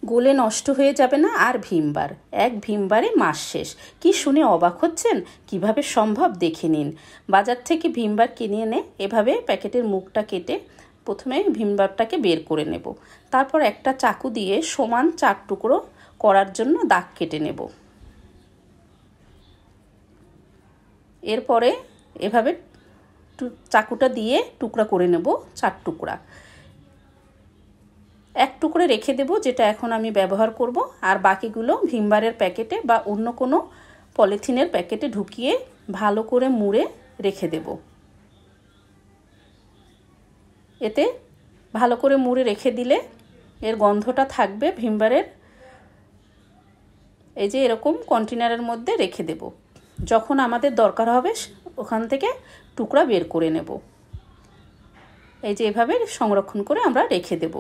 গলে নষ্ট হয়ে যাবে না আর ভীমবার। এক ভীমবারে মাস শেষ। কি শুনে অবাক হচ্ছেন? কিভাবে সম্ভব দেখে নিন। বাজার থেকে ভীমবার কিনে এনে এভাবে প্যাকেটের মুখটা কেটে প্রথমে ভীমবারটাকে বের করে নেব। তারপর একটা চাকু দিয়ে সমান 4 টুকরো করার জন্য দাগ কেটে নেব। এরপরে এভাবে চাকুটা দিয়ে টুকরা করে নেব 4 টুকরা। এক টুকরো রেখে দেব, যেটা এখন আমি ব্যবহার করব, আর বাকিগুলো ভীমবারের প্যাকেটে বা অন্য কোনো পলিথিনের প্যাকেটে ঢুকিয়ে ভালো করে মুড়ে রেখে দেব। এতে ভালো করে মুড়ে রেখে দিলে এর গন্ধটা থাকবে ভীমবারের। এই যে এরকম কন্টেনারের মধ্যে রেখে দেব। যখন আমাদের দরকার হবে ওখান থেকে টুকরা বের করে নেব। এই যে এভাবে সংরক্ষণ করে আমরা রেখে দেব।